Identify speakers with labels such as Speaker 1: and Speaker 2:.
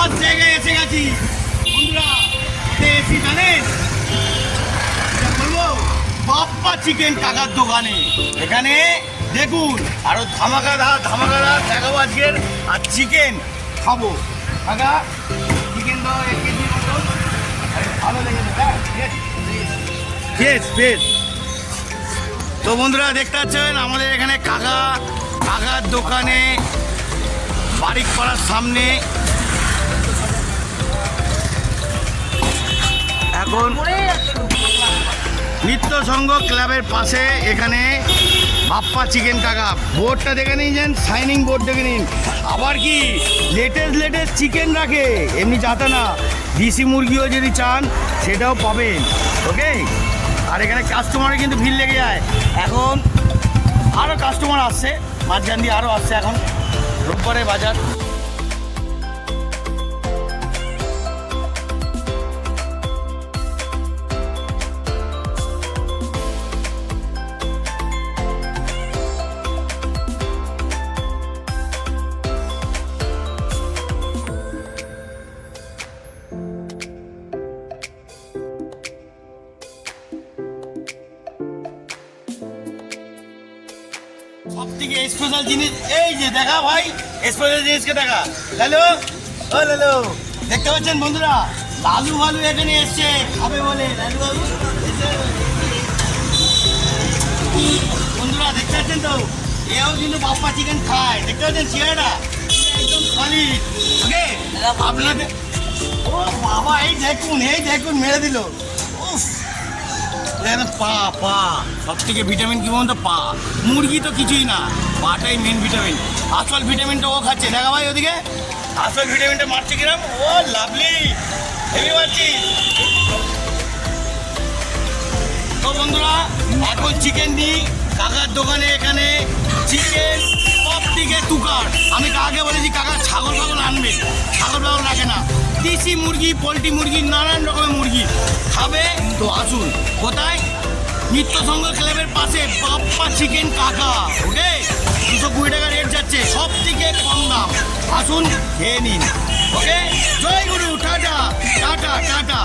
Speaker 1: First জায়গায় এসে গেছি বন্ধুরা। এসি জানেন বলবো, বাপ্পা চিকেন কাকার দোকানে। এখানে দেখুন আরো ধামাকাদার দেখাবো আজকের। আর চিকেন খাবো কাকা, চিকেন দাও 1 কেজি মতো, ভালো লেগেছে। বেশ বেশ। তো বন্ধুরা দেখতে পাচ্ছেন আমাদের এখানে কাকার দোকানে বারিক পাড়ার সামনে এখন নিত্য সংঘ ক্লাবের পাশে এখানে বাপ্পা চিকেন কাকা বোর্ডটা দেখে নিন, সাইনিং বোর্ড দেখে নিন। আবার কি লেটেস্ট চিকেন রাখে, এমনি যাতে না। দেশি মুরগিও যদি চান সেটাও পাবেন, ওকে। আর এখানে কাস্টমারের কিন্তু ভিড় লেগে যায়। এখন আরও কাস্টমার আসছে, মাঝখান দিয়ে আরও আসছে। এখন রোববারে বাজার। সব থেকে স্পেশাল জিনিস এই যে দেখা ভাই, স্পেশাল জিনিসকে দেখা। হ্যালো ও লালু, দেখতে পাচ্ছেন বন্ধুরা, লালু ভালু এখানে এসছে খাবে বলে। লালু বাবু বন্ধুরা দেখতে পাচ্ছেন তো, এও কিন্তু বাপ্পা চিকেন খায়। দেখতে পাচ্ছেন চেহারাটা একদম খালি, ওকে। আপনাদের ও বাবা, এই দেখুন মেরে দিল। উফ, পা সব থেকে ভিটামিন কি বলুন তো, পা। মুরগি তো কিছুই না, পাটাই মেন ভিটামিন। আসল ভিটামিনটা ও খাচ্ছে, দেখা ভাই ওদিকে আসল ভিটামিনটা মারছে কিরম। ও লাভলি, হেভি মারছি। তো বন্ধুরা এখন চিকেন দিই কাকার দোকানে। এখানে চিকেন সব থেকে তুকার। আমি কাকাকে বলেছি কাকা ছাগল আনবে, ছাগল রাখে না। দেশি মুরগি, পোলট্রি মুরগি, নানান রকমের মুরগি খাবে তো আসুন। কোথায়? নিত্য সংঘ ক্লাবের পাশে বাপ্পা চিকেন কাকা, ওকে। 220 টাকা রেট যাচ্ছে, সব থেকে কম দাম। আসুন খেয়ে নিন, ওকে। জয় গুরু, টাটা টাটা টাটা।